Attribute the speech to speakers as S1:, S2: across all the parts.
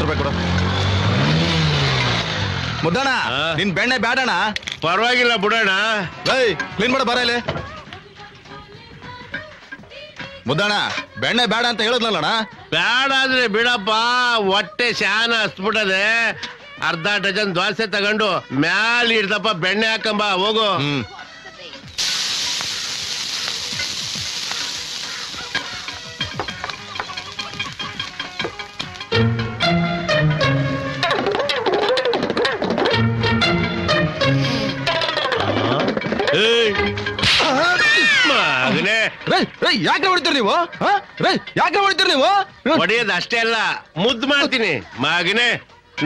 S1: ₹50 ಕೊಡು. ಮುದ್ದಣ್ಣ ನಿನ್ ಬೆಣ್ಣೆ ಬೇಡಣ.
S2: ಪರವಾಗಿಲ್ಲ ಬಿಡೋಣ.
S1: ಕ್ಲೀನ್ ಮಾಡ ಬರ ಇಲ್ಲಿ. ಮುದ್ದಣ್ಣ ಬೆಣ್ಣೆ ಬೇಡ ಅಂತ ಹೇಳಿದ್ನಲ್ಲಣ್ಣ.
S2: ಬೇಡ ಅಂದ್ರೆ ಬಿಡಪ್ಪ, ಹೊಟ್ಟೆ ಶಾನ ಹಸ್ಬಿಟ್ಟದೆ. ಅರ್ಧ ಡಜನ್ ದೋಸೆ ತಗೊಂಡು ಮ್ಯಾಲ ಇಡ್ದಪ್ಪ, ಬೆಣ್ಣೆ ಹಾಕಂಬ ಹೋಗು.
S1: ಯಾಕೆ ಹೊಡಿತೀರಿ ನೀವು? ಯಾಕೆ ಹೊಡಿತೀರಿ ನೀವು?
S2: ಹೊಡೆಯೋದು ಅಷ್ಟೇ ಅಲ್ಲ, ಮುದ್ದು ಮಾಡ್ತೀನಿ. ಮಗನೇ,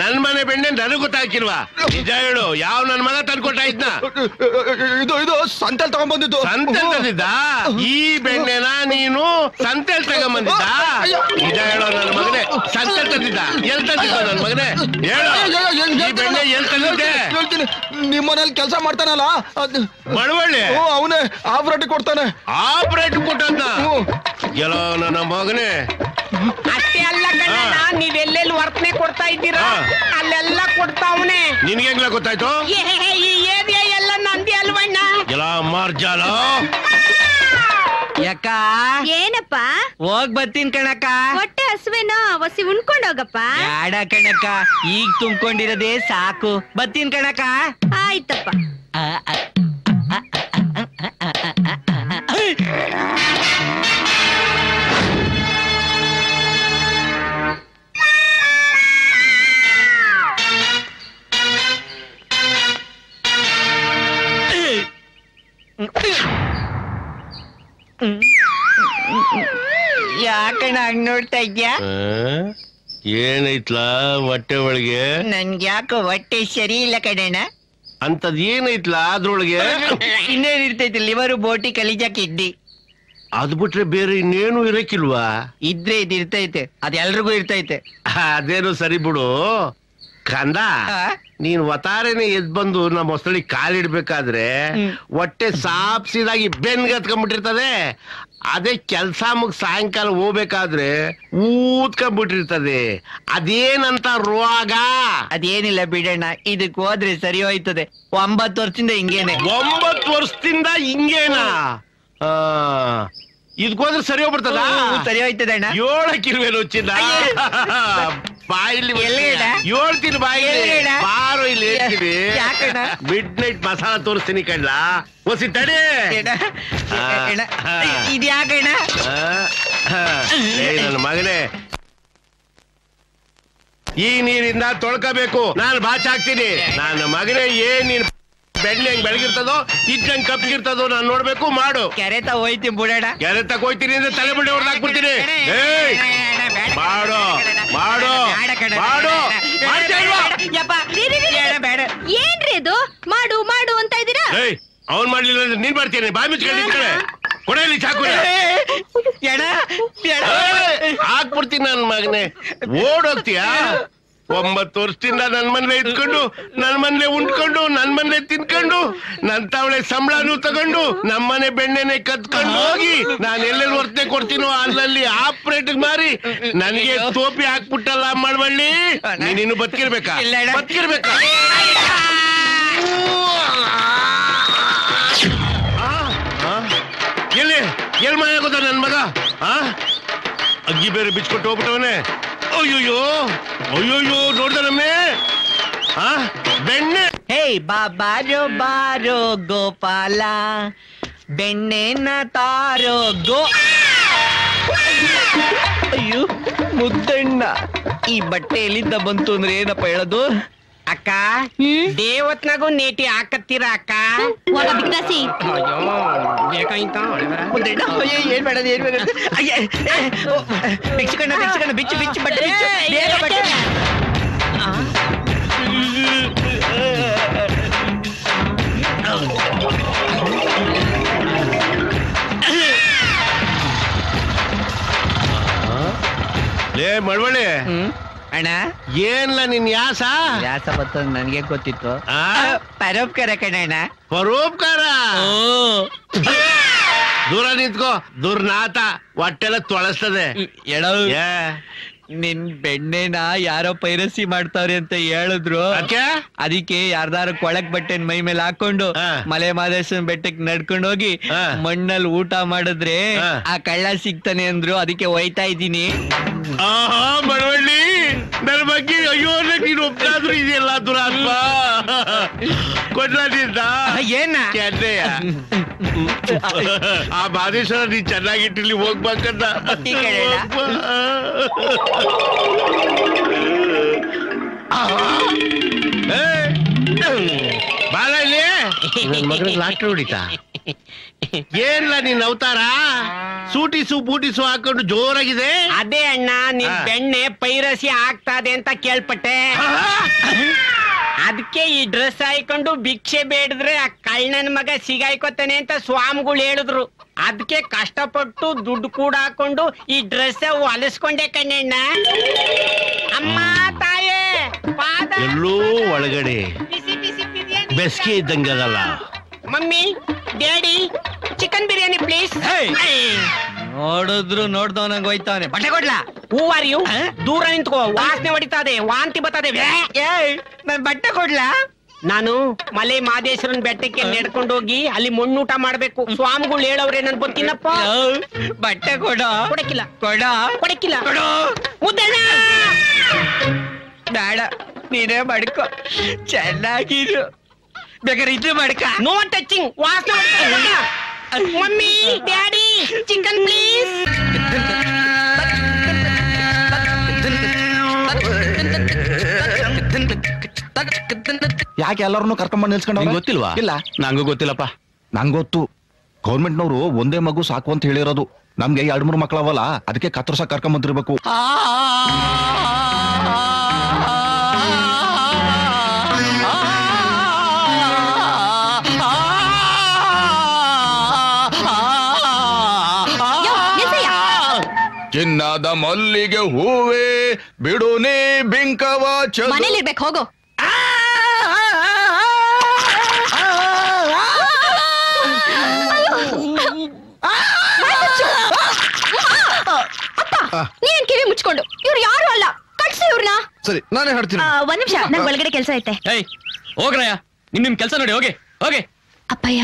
S2: ನನ್ ಮನೆ ಬೆಣ್ಣೆ ನನಗ್ ಗೊತ್ತಾಗಿಲ್ವಾ? ನಿಜ ಹೇಳು, ಯಾವ ನನ್ ಮಗ ತಂದ್ಕೊಟ್ಟ ಇದ್ನ?
S1: ಇದು ಸಂತೆಲ್ ತಗೊಂಡ್ಬಂದಿದ್ದು.
S2: ಸಂತೆಲ್ ತಂದಿದ್ದ? ಈ ಬೆಣ್ಣೆನ ನೀನು ಸಂತೆಲ್ ತಗೊಂಡ್ಬಂದಿದ್ದ? ನಿಜ ಹೇಳೋ ನನ್ನ ಮಗನೇ, ಸಂತೆಲ್ ತಂದಿದ್ದ? ಎಲ್ ತಂದಿದ್ದ ನನ್ ಮಗನೇ? ಹೇಳು, ಈ ಬೆಣ್ಣೆ ಎಲ್ ತಂದಿದ್ದೆ?
S1: ಹೇಳ್ತೀನಿ. ನಿಮ್ಮನೇಲಿ ಕೆಲಸ ಮಾಡ್ತಾನಲ್ಲ
S2: ಮಳವಳ್ಳಿ,
S1: ಅವನೇ ಆಪರೇಟ್ ಕೊಡ್ತಾನೆ.
S2: ಆಪರೇಟ್ ಕೊಟ್ಟದ್ನ? ಎಲ್ಲೋ ನನ್ನ ಮಗನೇ.
S3: ಅಷ್ಟೇ ಅಲ್ಲ ಕಣ್ಣ, ನೀವೆಲ್ಲೆಲ್ಲಿ ವರ್ತನೆ ಕೊಡ್ತಾ ಇದ್ದೀರಾ ಅಲ್ಲೆಲ್ಲ ಕೊಡ್ತಾವನೆ.
S2: ನಿನ್ಗೆ ಹೆಂಗ್ಲ ಗೊತ್ತಾಯ್ತು?
S3: ಈ ಏರಿಯಾ ಎಲ್ಲ ನಂದಿ ಅಲ್ವಣ್ಣ?
S2: ಎಲ್ಲ ಮಾರ್ಜಾಲ.
S4: ಯಾಕ
S5: ಏನಪ್ಪ?
S4: ಹೋಗ್ ಬರ್ತೀನಿ ಕಣಕ್ಕ.
S5: ಹೊಟ್ಟೆ ಹಸುವೇನೋ, ಒಸಿ ಉಣ್ಕೊಂಡ್ ಹೋಗಪ್ಪ.
S4: ಯಾಡ ಕಣಕ್ಕ, ಈಗ ತುಂಬ್ಕೊಂಡಿರೋದೇ ಸಾಕು. ಬರ್ತೀನಿ ಕಣಕ್ಕ.
S5: ಆಯ್ತಪ್ಪ.
S4: ಯಾಕಣ್ಣ ಹಂಗ್ ನೋಡ್ತಾ ಇದ್ಯಾ?
S2: ಏನೈತ್ಲಾ ಹೊಟ್ಟೆ ಒಳಗೆ?
S4: ನನ್ಗೆ ಯಾಕೋ ಹೊಟ್ಟೆ ಸರಿ ಇಲ್ಲ ಕಣಣ್ಣ.
S2: ಅಂತದ್ ಏನೈತ್ಲಾ ಅದ್ರೊಳಗೆ?
S4: ಇನ್ನೇನ್ ಇರ್ತೈತಿ? ಲಿವರು, ಬೋಟಿ, ಕಲಿಜಾ, ಕಿಡ್ನಿ.
S2: ಅದ್ ಬಿಟ್ರೆ ಬೇರೆ ಇನ್ನೇನು ಇರಕ್ಕಿಲ್ವಾ?
S4: ಇದ್ರೆ ಇದು ಇರ್ತೈತೆ, ಅದ್ ಎಲ್ರಿಗೂ ಇರ್ತೈತೆ.
S2: ಅದೇನು ಸರಿ ಬಿಡು ಕಂದ. ನೀನ್ ಒತಾರೆನೆ ಎದ್ ಬಂದು ನಮ್ಮ ಹೊಸಳಿ ಕಾಲಿಡ್ಬೇಕಾದ್ರೆ ಹೊಟ್ಟೆ ಸಾಪ್ಸಿದಾಗಿ ಬೆನ್ಗೆ ಹತ್ಕೊಂಡ್ಬಿಟ್ಟಿರ್ತದೆ. ಅದೇ ಕೆಲ್ಸ ಮುಗ್ ಸಾಯಂಕಾಲ ಹೋಗ್ಬೇಕಾದ್ರೆ ಊದ್ಕೊಂಡ್ಬಿಟ್ಟಿರ್ತದೆ. ಅದೇನಂತ ರೋಗ?
S4: ಅದೇನಿಲ್ಲ ಬಿಡಣ್ಣ, ಇದಕ್ ಹೋದ್ರೆ ಸರಿ ಹೋಯ್ತದೆ. 9 ವರ್ಷದಿಂದ ಹಿಂಗೇನೆ.
S2: 9 ವರ್ಷದಿಂದ ಹಿಂಗೇನಾ? ಇದಕ್ಕೋದ್ರೆ ಸರಿ ಹೋಗ್ಬಿಡ್ತದ?
S4: ಸರಿ ಹೋಯ್ತದೆ ಅಣ್ಣ.
S2: 7 ಕಿರುವೆಲು ಚಿನ್ನ ಬಾಯಿಲಿ ಹೇಳ್ತೀನಿ. ಬಾಯಿಲಿ ಬಾರೋ, ಇಲ್ಲಿ ಹೇಳ್ತೀನಿ. ಮಿಡ್ ನೈಟ್ ಮಸಾಲ ತೋರಿಸ್ತೀನಿ ಕಣ್ಣ. ಹೊಸಿ ತಡಿ.
S4: ಇದ್ಯಾಕಣ್ಣ?
S2: ನನ್ನ ಮಗನೇ, ಈ ನೀರಿಂದ ತೊಳ್ಕೋಬೇಕು. ನಾನು ಬಾಚ್ ಹಾಕ್ತೀನಿ. ನನ್ನ ಮಗನೇ, ಏನ್ ನೀನ್ ಬೆಣ್ಣೆ ಹೆಂಗ್ ಬೆಳಗಿರ್ತದೋ ಇದ್ದಂಗ್ ಕಪ್ಪಿಗಿರ್ತದೋ ನಾನು ನೋಡ್ಬೇಕು. ಮಾಡು.
S4: ಕೆರೆತ ಹೋಯ್ತೀನಿ ಬಿಡೋಣ.
S2: ಕೆರೆ ತಗೋಯ್ತೀನಿ ಅಂದ್ರೆ ತಲೆ ಬಿಡಿ ಹೊಡೆದಾಕ್ಬಿಡ್ತೀನಿ. ಮಾಡು ಮಾಡು ಮಾಡು.
S5: ಏನ್ರಿ ಇದು? ಮಾಡು ಮಾಡು ಅಂತ ಇದ್ದೀರಾ?
S2: ಅವ್ನ್ ಮಾಡ್ಲಿಲ್ಲ ಅಂದ್ರೆ ನೀನ್ ಮಾಡ್ತೀನಿ. ಬಾಯಿ ಮುಚ್ಕೊಂಡು ಕೊಡಲಿ ಚಾಕು ಹಾಕ್ಬಿಡ್ತೀನಿ. ನನ್ ಮಗನೇ, ಓಡೋಗ್ತೀಯಾ? 9 ವರ್ಷದಿಂದ ನನ್ ಮನೇಲೆ ಇದ್ಕೊಂಡು, ನನ್ ಮನೇಲೆ ಉಂಡ್ಕೊಂಡು, ನನ್ ಮನೇಲೆ ತಿನ್ಕೊಂಡು, ನನ್ ತಾವಳೆ ಸಂಬಳನೂ ತಗೊಂಡು, ನಮ್ಮನೆ ಬೆಣ್ಣೆನೆ ಕತ್ಕೊಂಡು ಹೋಗಿ ನಾನು ಎಲ್ಲೆಲ್ಲಿ ವರ್ತನೆ ಕೊಡ್ತೀನೋ ಅಲ್ಲಲ್ಲಿ ಆಪರೇಟ್ ಮಾರಿ ನನಗೆ ಟೋಪಿ ಹಾಕ್ಬಿಟ್ಟಲ್ಲ ಮಾಡಬಳ್ಳಿ. ನೀನು ಬದುಕಿರ್ಬೇಕಾ? ಬದುಕಿರ್ಬೇಕಾ? ಎಲ್ಲಿ ಮನೆ ಗೊತ್ತ ನನ್ ಮಗ? ಅಗ್ಗಿ ಬೇರೆ ಬಿಚ್ಕೊಟ್ಟು ಹೋಗ್ಬಿಟ್ಟವನೆ. ಅಯ್ಯೋಯ್ಯೋ ಅಯ್ಯೋಯ್ಯೋ, ನೋಡ್ದನಮ್ಮೆ ಬೆಣ್ಣೆ.
S4: ಹೇ ಬಾರೋ ಬಾರೋ ಗೋಪಾಲ, ಬೆಣ್ಣೆನ ತಾರೋ ಗೋ. ಅಯ್ಯೋ ಮುದ್ದಣ್ಣ, ಈ ಬಟ್ಟೆ ಎಲ್ಲಿಂದ ಬಂತು ಅಂದ್ರೆ ಏನಪ್ಪ ಹೇಳೋದು?
S3: ಅಕ್ಕ, ದೇವತ್ನಾಗೂ ನೇಟಿ ಹಾಕತ್ತೀರ ಅಕ್ಕ?
S4: ಏನ್ ಬೇಡ ಏನ್ ಬೇಡ. ಬಿಚ್ಚಕಣ್ಣ ಬಿಚ್ಚಕಣ್ಣ, ಬಿಚ್ಚು ಬಿಚ್ಚು ಬಟ್ಟೆ ಬಿಚ್ಚು, ಬೇಗ ಬಟ್ಟೆ.
S2: ಲೇ ಮಳವಳ್ಳಿ,
S4: ಅಣ್ಣ
S2: ಏನ್ಲ ನಿನ್ ಯಾಸ?
S4: ಯಾಸ ಬತ್ತ ನನ್ಗೆ ಗೊತ್ತಿತ್ತು. ಪರೋಪಕಾರ ಕಣ.
S2: ಪರೋಪಕಾರ? ದೂರ ನಿಂತ್ಕೋ, ದುರ್ನಾತ. ಹೊಟ್ಟೆಲ್ಲ ತೊಳಸ್ತದೆ.
S4: ನಿನ್ ಬೆಣ್ಣೆನ ಯಾರೋ ಪೈರಸಿ ಮಾಡ್ತಾವ್ರೆ ಅಂತ ಹೇಳಿದ್ರು.
S2: ಯಾಕೆ?
S4: ಅದಕ್ಕೆ ಯಾರ್ದಾರು ಕೊಳಕ್ ಬಟ್ಟೆನ್ ಮೈ ಮೇಲೆ ಹಾಕೊಂಡು ಮಲೆ ಮಾದೇಶ್ವರನ್ ಬೆಟ್ಟಕ್ಕೆ ನಡ್ಕೊಂಡು ಹೋಗಿ ಮಣ್ಣಲ್ಲಿ ಊಟ ಮಾಡಿದ್ರೆ ಆ ಕಳ್ಳ ಸಿಗ್ತಾನೆ ಅಂದ್ರು. ಅದಕ್ಕೆ ಒಯ್ತಾ ಇದ್ದೀನಿ.
S2: ಆಹಾ ಮಳವಳ್ಳಿ, ನನ್ನ ಬಗ್ಗೆ ಅಯ್ಯೋ ನೀನು ಒಪ್ಪಾದ್ರೂ ಇದೆಯಲ್ಲ ದುರಾತ್ಮ. ಕೊಡ್ಲಿದ್ದ
S4: ಏನ
S2: ಕೆನ್ನೆಯ ಆ ಮಾದೇಶ್ವರ ನೀನ್ ಚೆನ್ನಾಗಿಟ್ಟಿಲ್ಲಿ ಹೋಗ್ಬೇಕಂತ. ಬಾಳ ಇಲ್ಲಿ ನನ್ ಮಗನಿಗೆ ಲಾಟ್ರಿ ಹೊಡಿತಾ. ಏನ್ಲ ನೀನ್ ಅವತಾರ? ಸೂಟಿಸು ಬೂಟಿಸು ಹಾಕೊಂಡು ಜೋರಾಗಿದೆ.
S3: ಅದೇ ಅಣ್ಣ ನಿನ್ ಬೆಣ್ಣೆ ಪೈರಸಿ ಆಗ್ತಾದೆ ಅಂತ ಕೇಳ್ಪಟ್ಟೆ. ಅದಕ್ಕೆ ಈ ಡ್ರೆಸ್ ಹಾಕೊಂಡು ಭಿಕ್ಷೆ ಬೇಡಿದ್ರೆ ಆ ಕಳ್ಳನ ಮಗ ಸಿಗಾಯ್ಕೋತಾನೆ ಅಂತ ಸ್ವಾಮಿಗಳು ಹೇಳಿದ್ರು. ಅದಕ್ಕೆ ಕಷ್ಟಪಟ್ಟು ದುಡ್ಡು ಕೂಡ ಹಾಕೊಂಡು ಈ ಡ್ರೆಸ್ ಹೊಲಿಸ್ಕೊಂಡೆ ಕಣ್ಣಣ್ಣ. ಅಮ್ಮ ತಾಯೇ ಪಾದ
S2: ಎಲ್ಲೋ ಒಳಗಡೆ
S3: ಬಿಸಿ ಬಿಸಿ ಬಿರಿಯಾನಿ
S2: ಬೆಸ್ಗೆ ಇದ್ದಂಗಲ್ಲ.
S3: Mummy daddy chicken biryani please.
S4: ನೋಡಿದ್ರು ನೋಡ್ದವನಂಗ್ ಹೋಯ್ತಾವನೆ. ಬಟ್ಟೆ ಕೊಡ್ಲಾ?
S3: Who are you? ದೂರ ನಿಂತ್ಕೋ, ವಾಸನೆ ಹೊಡಿತಾದೆ, ವಾಂತಿ ಬರ್ತದೆ.
S4: ನನ್ ಬಟ್ಟೆ ಕೊಡ್ಲಾ?
S3: ನಾನು ಮಲೆ ಮಾದೇಶ್ವರನ್ ಬೆಟ್ಟಕ್ಕೆ ನಡ್ಕೊಂಡು ಹೋಗಿ ಅಲ್ಲಿ ಮಣ್ಣೂಟ ಮಾಡ್ಬೇಕು. ಸ್ವಾಮಿಗಳು ಹೇಳವ್ರೆ ನನ್ ಗೊತ್ತಿಲ್ಲಪ್ಪ.
S4: ಬಟ್ಟೆ ಕೊಡ.
S3: ಕೊಡಕ್ಕಿಲ್ಲ
S4: ಕೊಡ.
S3: ಕೊಡಕ್ಕಿಲ್ಲ.
S4: ಕೊಡು.
S3: ಮುದ್ದಣ್ಣ
S4: ಬೇಡ, ನೀನೇ ಮಾಡ್ಕೊ. ಚೆನ್ನಾಗಿರು. ಬೇಕಾದ್ರೆ ಇದು ಮಾಡ್ಕ.
S3: No touching. ವಾಸನೆ ಮಮ್ಮಿ ಡ್ಯಾಡಿ ಚಿಕನ್ ಪ್ಲೀಸ್.
S1: ಯಾಕೆ ಎಲ್ಲರನ್ನು ಕರ್ಕೊಂಡ್ಬಂದು ನಿಲ್ಸ್ಕೊಂಡು
S6: ಗೊತ್ತಿಲ್ವಾ?
S1: ಇಲ್ಲ,
S6: ನಂಗೂ ಗೊತ್ತಿಲ್ಲಪ್ಪ.
S1: ನಂಗೆ ಗೊತ್ತು. ಗೌರ್ಮೆಂಟ್ನವರು ಒಂದೇ ಮಗು ಸಾಕು ಅಂತ ಹೇಳಿರೋದು. ನಮ್ಗೆ 2-3 ಮಕ್ಳವಲ್ಲ, ಅದಕ್ಕೆ ಕತ್ತರ್ಸ ಕರ್ಕೊಂಬಂದಿರ್ಬೇಕು.
S6: ಚಿನ್ನದ ಮಲ್ಲಿಗೆ ಹೂವೇ ಬಿಡು ನೀ ಬಿಂಕವ
S5: ಮನೇಲಿರ್ಬೇಕು, ಹೋಗು. ನೀನ್ ಕಿವಿ ಮುಚ್ಕೊಂಡು. ಇವ್ರು ಯಾರು ಅಲ್ಲ, ಕಳ್ಸಿ ಇವ್ರನ್ನ.
S1: ಸರಿ, ನಾನೇ ಹೇಳ್ತೀನಿ.
S5: ಒಂದ್ ನಿಮಿಷ, ನಂಗೆ ಒಳಗಡೆ ಕೆಲಸ ಐತೆ.
S4: ಹೋಗ್ರಯ್ಯ, ನಿಮ್ ಕೆಲಸ ನೋಡಿ. ಹೋಗಿ ಹೋಗಿ.
S5: ಅಪ್ಪಯ್ಯ,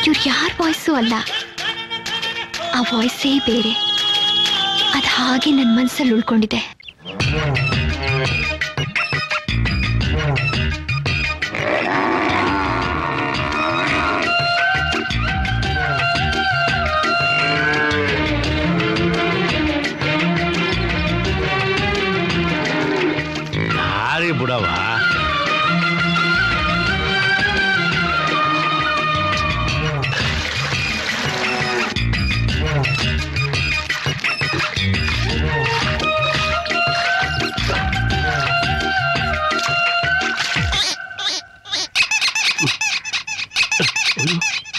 S5: ಇವ್ರು ಯಾರ ವಾಯ್ಸು ಅಲ್ಲ, ಆ ವಾಯ್ಸೇ ಬೇರೆ. ಅದ್ ಹಾಗೆ ನನ್ ಮನ್ಸಲ್ಲಿ ಉಳ್ಕೊಂಡಿದೆ.
S2: ಯಾರಿ ಬಿಡವ.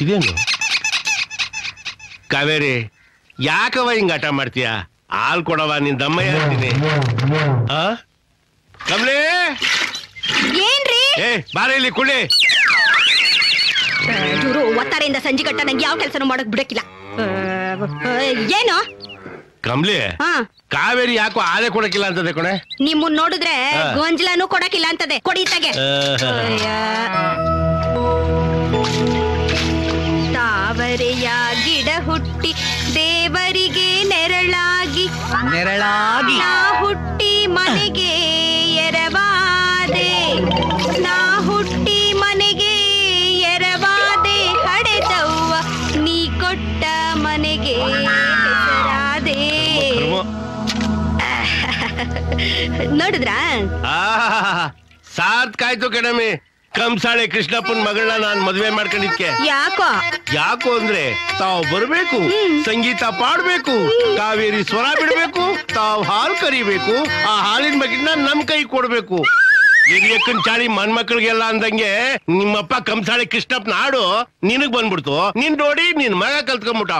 S2: ಇದೇನು ಕಾವೇರಿ, ಯಾಕವ ಹಿಂಗ ಆಟ ಮಾಡ್ತೀಯ? ಹಾಲ್ ಕೊಡವ, ನಿನ್ ದಮ್ಮಯ್ಯ ಅಂತೀನಿ. ಕಮಲೇ,
S5: ಏನ್ರಿ
S2: ಬಾರ ಇಲ್ಲಿ ಕುಳ್ಳಿ.
S5: ಇವರು ಒತ್ತಾರೆಯಿಂದ ಸಂಜೆ ಕಟ್ಟ ನಂಗೆ ಯಾವ ಕೆಲಸನೂ ಮಾಡಕ್ ಬಿಡಕ್ಕಿಲ್ಲ. ಏನು
S2: ಕಮಲಿ,
S5: ಹಾ,
S2: ಕಾವೇರಿ ಯಾಕೋ ಆಲೆ ಕೊಡಕ್ಕಿಲ್ಲ ಅಂತದೆ ಕೊಣೆ.
S5: ನಿಮ್ಮನ್ ನೋಡಿದ್ರೆ ಗೊಂಜಲನು ಕೊಡಕ್ಕಿಲ್ಲ ಅಂತದೆ. ಕೊಡಿತಾಗೆ ತಾವರೆಯ ಗಿಡ ಹುಟ್ಟಿ ದೇವರಿಗೆ ನೆರಳಾಗಿ ನಾ ಹುಟ್ಟಿ ಮನೆಗೆ ಎರವಾದೆ. ನಾ ಹುಟ್ಟಿ ಮನೆಗೆ ಎರವಾದೆ. ಹಡೆದವ್ವ ನೀ ಕೊಟ್ಟ ಮನೆಗೆ ಹೆಸರಾದೆ. ನೋಡಿದ್ರಾ?
S2: ಸಾರ್ಥಕಾಯ್ತು ಕಣಮಿ. ಕಂಸಾಳೆ ಕೃಷ್ಣಪ್ಪನ್ ಮಗಳನ್ನ ನಾನ್ ಮದ್ವೆ ಮಾಡ್ಕೊಂಡಿದ್ಕೆ. ಯಾಕೋ ಅಂದ್ರೆ ತಾವ್ ಬರ್ಬೇಕು, ಸಂಗೀತ ಪಾಡ್ಬೇಕು, ಕಾವೇರಿ ಸ್ವರ ಬಿಡ್ಬೇಕು, ತಾವ್ ಹಾಲ್ ಕರಿಬೇಕು, ಆ ಹಾಲಿನ ಬಗ್ಗಿನ ನಮ್ ಕೈ ಕೊಡ್ಬೇಕು. ಹಿರಿಯಕ್ಕನ್ ಚಾಳಿ ಮನ್ಮಕ್ಳಿಗೆಲ್ಲ ಅಂದಂಗೆ ನಿಮ್ಮಪ್ಪ ಕಂಸಾಳೆ ಕೃಷ್ಣಪ್ಪನ ಹಾಡು ನಿನಗ್ ಬಂದ್ಬಿಡ್ತು. ನಿನ್ ನೋಡಿ ನಿನ್ ಮಗ ಕಲ್ತ್ಕೊಂಡ್ಬಿಟ್ಟ.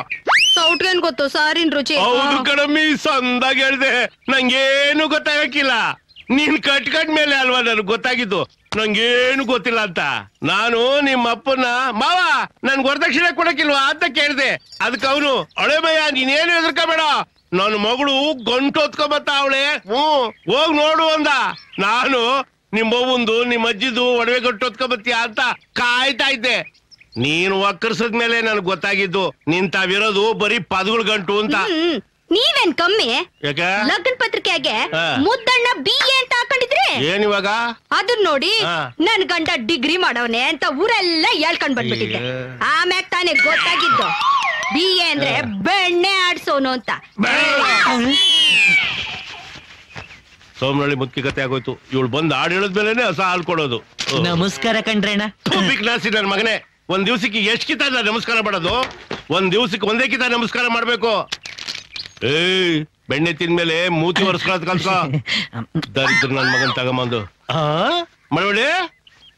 S5: ಸೌಟ್ಗೇನ್ ಗೊತ್ತು ಸಾರಿನ್ ರುಚಿ.
S2: ಹೌದು ಕಣಮ್ಮಿ, ಸಂದಾಗ ಹೇಳ್ದೆ. ನಂಗೇನು ಗೊತ್ತಾಗಕ್ಕಿಲ್ಲ. ನೀನ್ ಕಟ್ಕಟ್ಮೇಲೆ ಅಲ್ವಾ ನನ್ಗೆ ಗೊತ್ತಾಗಿದ್ದು. ನಂಗೇನು ಗೊತ್ತಿಲ್ಲ ಅಂತ. ನಾನು ನಿಮ್ಮ ಅಪ್ಪನ ಮಾವ ನನ್ ವರದಕ್ಷಿಣೆ ಕೊಡಕ್ಕಿಲ್ವಾ ಅಂತ ಕೇಳ್ದೆ. ಅದಕ್ಕೆ ಅವನು, ಅಳೆ ಭಯ ನೀನೇನು ಹೆದರ್ಕೋಬೇಡ, ನನ್ನ ಮಗಳು ಗಂಟೊತ್ಕೊಬತ್ತ ಅವಳೆ ಹೋಗ್ ನೋಡು ಅಂದ. ನಾನು ನಿಮ್ಮವ್ವಂದು ನಿಮ್ಮ ಅಜ್ಜಿದು ಒಡವೆ ಗಂಟೊತ್ಕೊಬತ್ತೀಯ ಅಂತ ಕಾಯ್ತಾ ಇದ್ದೆ. ನೀನು ಒಕ್ಕರ್ಸದ್ಮೇಲೆ ನನ್ಗೆ ಗೊತ್ತಾಗಿದ್ದು ನಿಂತಾವಿರೋದು ಬರೀ ಪದಗಳ ಗಂಟು ಅಂತ.
S5: ನೀವೇನ್ ಕಮ್ಮಿ?
S2: ಯಾಕೆ
S5: ಲಗ್ನ ಪತ್ರಿಕೆಗೆ ಮುದ್ದಣ್ಣ BA ಅಂತ ಹಾಕೊಂಡಿದ್ರಿ.
S2: ಏನಿವಾಗ
S5: ಅದನ್ನ ನೋಡಿ ನನ್ ಗಂಡ ಡಿಗ್ರಿ ಮಾಡವನೆ ಅಂತ ಊರೆಲ್ಲ ಹೇಳ್ಕೊಂಡ್ ಬಂದ್ಬಿಟ್ಟಿದ್ದೆ. ಆಮ್ಯಾಗ ತಾನೇ ಗೊತ್ತಾಗಿದ್ದು BA ಅಂದ್ರೆ ಬೆಣ್ಣೆ ಆಡ್ಸೋನು ಅಂತ.
S2: ಸೋಮನಳ್ಳಿ ಮುದ್ಕಿ ಕತೆ ಆಗೋಯ್ತು. ಇವಳು ಬಂದು ಹಾಡು ಹೇಳಿದ್ಮೇಲೆ ಹೊಸ ಹಾಲು ಕೊಡೋದು.
S4: ನಮಸ್ಕಾರ ಕಣ್ರೇಣ.
S2: ನಾಸಿ ನನ್ ಮಗನೇ, ಒಂದ್ ದಿವ್ಸಕ್ಕೆ ಎಷ್ಟ್ ಕಿತ ನಮಸ್ಕಾರ ಮಾಡೋದು? ಒಂದ್ ದಿವ್ಸಕ್ಕೆ ಒಂದೇ ಕಿತ ನಮಸ್ಕಾರ ಮಾಡ್ಬೇಕು. ಏಯ್ ಬೆಣ್ಣೆ ತಿಂದ್ಮೇಲೆ ಮೂತಿ ಒರೆಸ್ಕೊಳ್ಳೋದ್ ಕಲ್ತ್ಕೋ. ದರಿದ್ರ ನನ್ ಮಗನ್ ತಗೊಂಬಂದು ಮಳವಳ್ಳಿ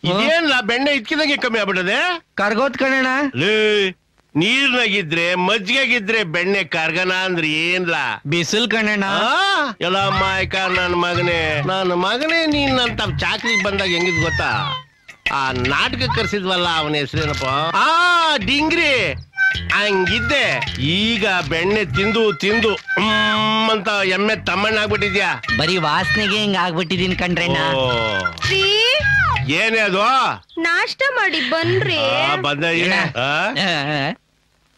S2: ಇದೇನ್ಲ ಬೆಣ್ಣೆ ಇದ್ಕಿದಂಗೆ ಕಮ್ಮಿ ಆಗ್ಬಿಟ್ಟದೆ.
S4: ಕರ್ಗೋತ್ ಕಣಣ್ಣ.
S2: ಲೇ ನೀರ್ನಾಗಿದ್ರೆ ಮಜ್ಜಿಗೆಗಿದ್ರೆ ಬೆಣ್ಣೆ ಕರ್ಗನ ಅಂದ್ರೆ ಏನ್ಲ?
S4: ಬಿಸಿಲ್ ಕಣಣ್ಣ.
S2: ಎಲ್ಲ ಮಾಯಕ ನನ್ ಮಗನೇ ನೀನ್ ಅಂತ ಚಾಕ್ರಿಗೆ ಬಂದಾಗ ಹೆಂಗಿದ್ ಗೊತ್ತಾ? ಆ ನಾಟಕ ಕರ್ಸಿದ್ವಲ್ಲ ಅವನ ಹೆಸರೇನಪ್ಪ? ಡಿಂಗ್ರಿ. ಹಂಗಿದ್ದೆ. ಈಗ ಬೆಣ್ಣೆ ತಿಂದು ತಿಂದು ಅಂತ ಎಮ್ಮೆ ತಮ್ಮಣ್ಣ ಆಗ್ಬಿಟ್ಟಿದ್ಯಾ.
S4: ಬರೀ ವಾಸನೆಗೆ ಹಿಂಗ ಆಗ್ಬಿಟ್ಟಿದೀನಿ ಕಣ್ರೇಣ.
S2: ಏನೇ ಅದು?
S5: ನಾಷ್ಟ ಮಾಡಿ ಬನ್ರಿ.
S2: ಬಂದ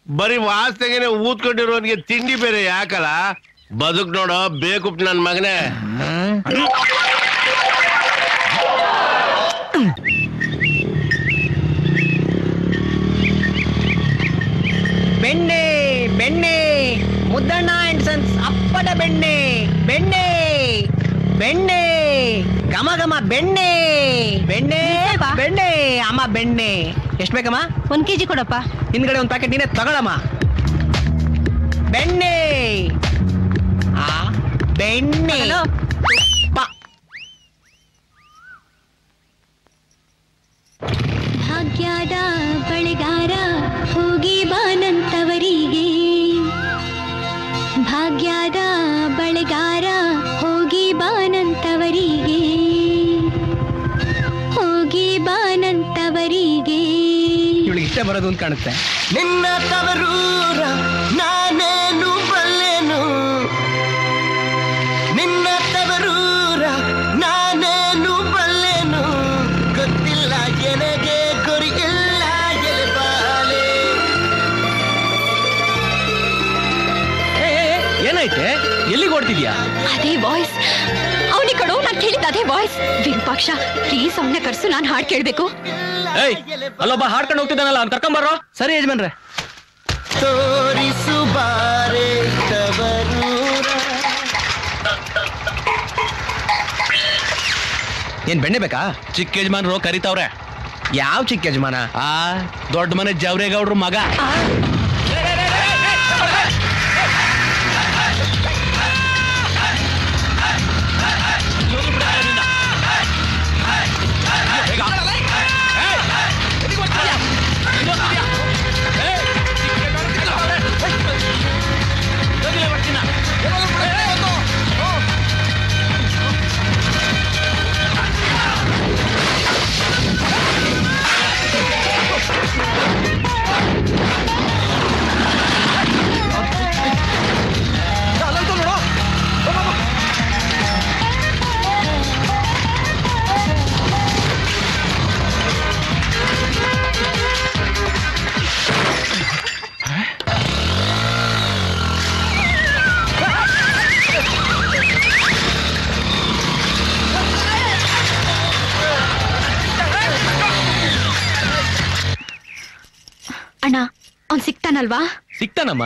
S2: ಬರೀ ವಾಸನೆಗೆನೆ ಊದ್ಕೊಂಡಿರೋನ್ಗೆ ತಿಂಡಿ ಬೇರೆ ಯಾಕಲ್ಲ? ಬದುಕ್ ನೋಡೋ ಬೇಕು ನನ್ ಮಗನೇ.
S4: ಬೆಣ್ಣೆ ಬೆಣ್ಣೆ ಮುದ್ದಣ್ಣ ಅಂಡ್ ಸನ್ಸ್ ಅಪ್ಪಟ ಬೆಣ್ಣೆ ಬೆಣ್ಣೆ ಬೆಣ್ಣೆ ಘಮ ಘಮ ಬೆಣ್ಣೆ ಬೆಣ್ಣೆ ಬೆಣ್ಣೆ ಅಮ್ಮ ಬೆಣ್ಣೆ. ಎಷ್ಟ್ ಬೇಕಮ್ಮ?
S5: 1 kg ಕೊಡಪ್ಪ.
S4: ಹಿಂದ್ಗಡೆ ಒಂದ್ ಪ್ಯಾಕೆಟ್ ನೀನೆ ತಗೊಳಮ್ಮ. ಬೆಣ್ಣೆ ಬೆಣ್ಣೆ
S5: ಭಾಗ್ಯದ ಬಳೆಗಾರ ಹೋಗಿ ಬಾನಂತವರಿಗೆ, ಭಾಗ್ಯದ ಬಳೆಗಾರ ಹೋಗಿ ಬಾನಂತವರಿಗೆ, ಹೋಗಿ ಬಾನಂತವರಿಗೆ.
S4: ಇವಳಿಗೆ ಇಷ್ಟ ಬರೋದು ಅಂತ ಕಾಣುತ್ತೆ.
S7: ನಿನ್ನ ತವರೂರ ನಾನೇನು ಬಲ್ಲೆನು, ನಿನ್ನ ತವರೂರ ನಾನೇನು ಬಲ್ಲೆನು, ಗೊತ್ತಿಲ್ಲ ಎನಗೆ ಗುರಿಯಿಲ್ಲ ಎಲೆಬಾಲೆ.
S4: ಏನಾಯ್ತೆ? ಎಲ್ಲಿಗೆ ಓಡ್ತಿದ್ಯಾ?
S5: ಅದೇ ವಾಯ್ಸ್ ಅವನಿ ಕಡೋ. ನಾನು ಕೇಳಿದ ಅದೇ ವಾಯ್ಸ್. ವಿರೂಪಾಕ್ಷ ಪ್ಲೀಸ್ ಅವನ್ನ ಕರ್ಸು, ನಾನು ಹಾಡ್ ಕೇಳ್ಬೇಕು.
S4: ಏಯ್ ಅಲ್ಲೊಬ್ಬ ಹಾಡ್ಕೊಂಡು ಹೋಗ್ತಿದ್ದಾನಲ್ಲ, ಅವ್ನು ಕರ್ಕೊಂಬರ್ರೋ. ಸರಿ ಯಜಮಾನ್ರೆ.
S7: ತೋರಿಸು ಬಾರೆ ತವರೂರ.
S4: ಏನ್ ಬೆಣ್ಣೆ ಬೇಕಾ? ಚಿಕ್ಕ ಯಜಮಾನ್ರು ಕರಿತಾವ್ರೆ. ಯಾವ ಚಿಕ್ಕ ಯಜಮಾನ? ದೊಡ್ಡ ಮನೆ ಜವರೇಗೌಡ್ರು ಮಗ.
S5: ಅಣ್ಣ ಅವ್ನ್ ಸಿಗ್ತಾನಲ್ವಾ?
S4: ಸಿಗ್ತಾನಮ್ಮ.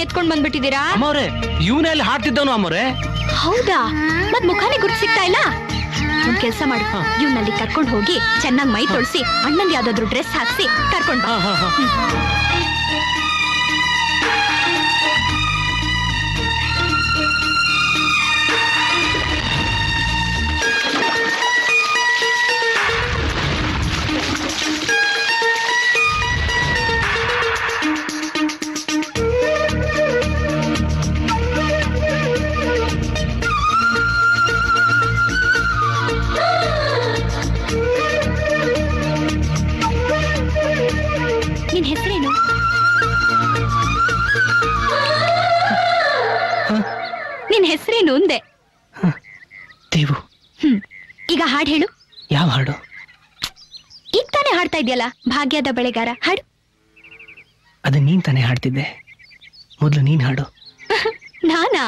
S5: ಎತ್ಕೊಂಡ್ ಬಂದ್ಬಿಟ್ಟಿದೀರಾ?
S4: ಅಮ್ಮವ್ರೆ ಇವನೇ ಅಲ್ಲಿ ಹಾಡ್ತಿದ್ದವನು ಅಮ್ಮವ್ರೆ.
S5: ಹೌದಾ? ಮತ್ ಮುಖಾನೇ ಗುರ್ತು ಸಿಗ್ತಾ ಇಲ್ಲ. ಒಂದ್ ಕೆಲ್ಸ ಮಾಡು, ಇವ್ನಲ್ಲಿ ಕರ್ಕೊಂಡ್ ಹೋಗಿ ಚೆನ್ನಾಗ್ ಮೈ ತೊಳ್ಸಿ ಅಣ್ಣಂಗ್ ಯಾವ್ದಾದ್ರು ಡ್ರೆಸ್ ಹಾಕ್ಸಿ ಕರ್ಕೊಂಡ್ ಬಾ. ನಿನ್ ಹೆಸರೇನು? ನಿನ್ ಹೆಸರೇನು ಅಂದೆ.
S4: ದೇವು.
S5: ಈಗ ಹಾಡು ಹೇಳು.
S4: ಯಾವ ಹಾಡು?
S5: ಈಗ ತಾನೇ ಹಾಡ್ತಾ ಇದೆಯಲ್ಲ, ಭಾಗ್ಯದ ಬೆಳೆಗಾರ ಹಾಡು.
S4: ಅದ ನೀನ್ ತಾನೇ ಹಾಡ್ತಿದ್ದೆ, ಮೊದ್ಲು ನೀನ್ ಹಾಡು.
S5: ನಾನಾ?